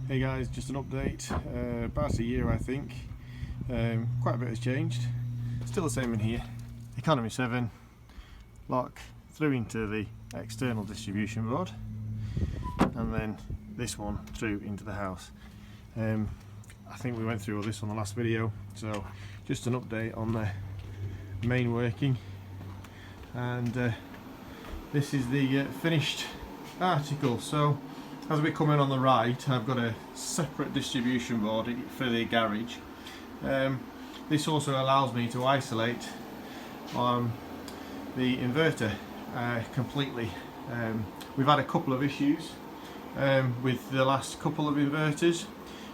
Hey guys, just an update. About a year I think. Quite a bit has changed. Still the same in here. Economy 7, lock through into the external distribution board, and then this one through into the house. I think we went through all this on the last video, so just an update on the main working. And this is the finished article. So as we come in on the right, I've got a separate distribution board for the garage. This also allows me to isolate the inverter completely. We've had a couple of issues with the last couple of inverters,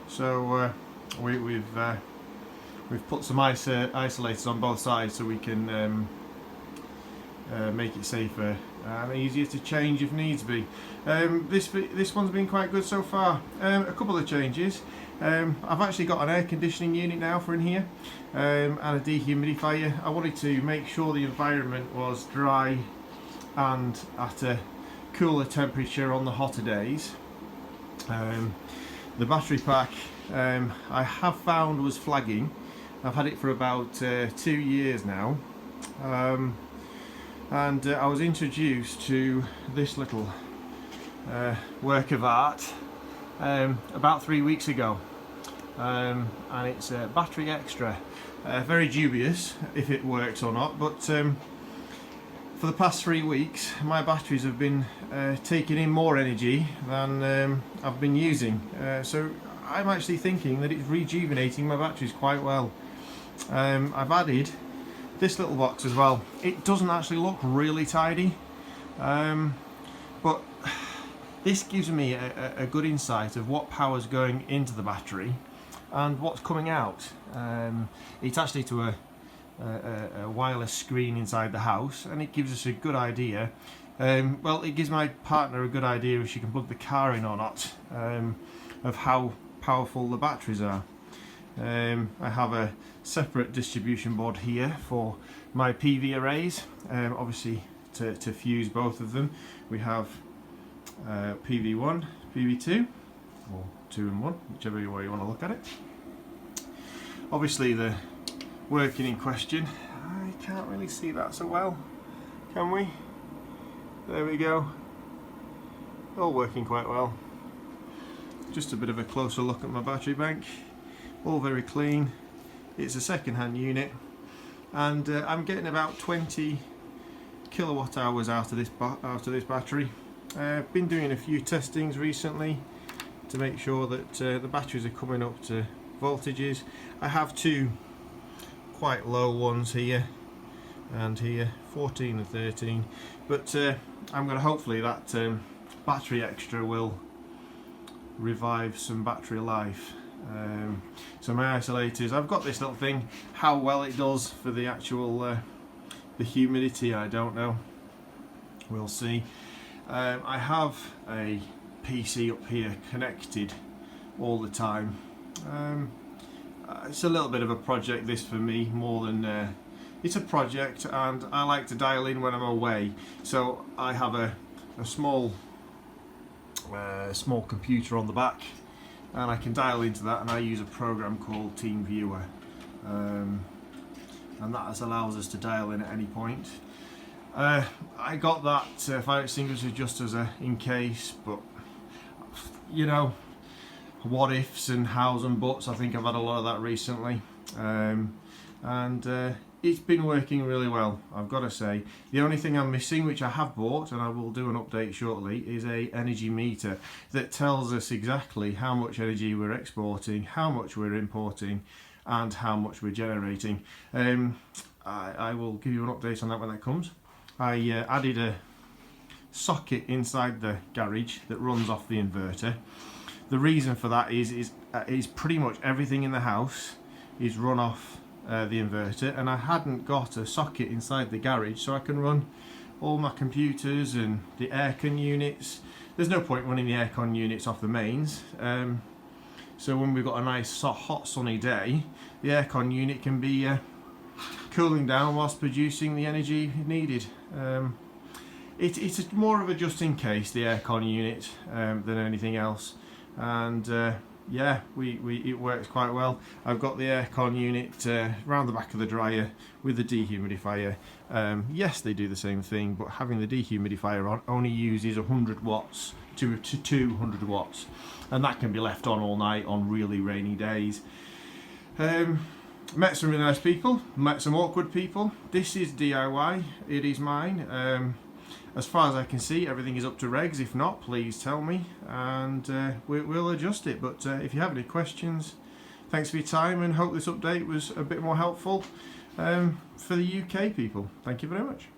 so we've put some isolators on both sides so we can make it safer and easier to change if needs be. This one's been quite good so far. A couple of changes. I've actually got an air conditioning unit now for in here, and a dehumidifier. I wanted to make sure the environment was dry and at a cooler temperature on the hotter days. The battery pack I have found was flagging. I've had it for about 2 years now. And I was introduced to this little work of art about 3 weeks ago, and it's a battery extra. Very dubious if it works or not, but for the past 3 weeks my batteries have been taking in more energy than I've been using, so I'm actually thinking that it's rejuvenating my batteries quite well. I've added this little box as well. It doesn't actually look really tidy, but this gives me a good insight of what power's going into the battery and what's coming out. It's actually to a wireless screen inside the house, and it gives us a good idea. Well, it gives my partner a good idea if she can plug the car in or not, of how powerful the batteries are. I have a separate distribution board here for my PV arrays, obviously to fuse both of them. We have PV1, PV2, or 2 and 1, whichever way you want to look at it. Obviously the working in question, I can't really see that so well, can we? There we go, all working quite well. Just a bit of a closer look at my battery bank. All very clean. It's a second-hand unit, and I'm getting about 20 kilowatt hours out of this battery. Been doing a few testings recently to make sure that the batteries are coming up to voltages. I have 2 quite low ones here and here, 14 and 13, but I'm going to hopefully that battery extra will revive some battery life. So my isolators, I've got this little thing. How well it does for the actual the humidity, I don't know, we'll see. I have a PC up here connected all the time. It's a little bit of a project this for me, more than it's a project, and I like to dial in when I'm away, so I have a small computer on the back, and I can dial into that, and I use a program called TeamViewer, and that allows us to dial in at any point. I got that fire extinguisher just as a in case, but you know, what ifs and hows and buts. I think I've had a lot of that recently, and it's been working really well, I've got to say. The only thing I'm missing, which I have bought and I will do an update shortly, is a energy meter that tells us exactly how much energy we're exporting, how much we're importing, and how much we're generating. I will give you an update on that when that comes. I added a socket inside the garage that runs off the inverter. The reason for that is pretty much everything in the house is run off the inverter, and I hadn't got a socket inside the garage so I can run all my computers and the aircon units. There's no point running the aircon units off the mains, so when we've got a nice hot sunny day, the aircon unit can be cooling down whilst producing the energy needed. It's more of a just in case, the aircon unit, than anything else. and yeah, it works quite well. I've got the aircon unit round the back of the dryer with the dehumidifier. Yes, they do the same thing, but having the dehumidifier on only uses 100 watts to 200 watts, and that can be left on all night on really rainy days. Met some really nice people, met some awkward people. This is DIY, it is mine. As far as I can see, everything is up to regs. If not, please tell me, and we'll adjust it. But if you have any questions, thanks for your time, and hope this update was a bit more helpful for the UK people. Thank you very much.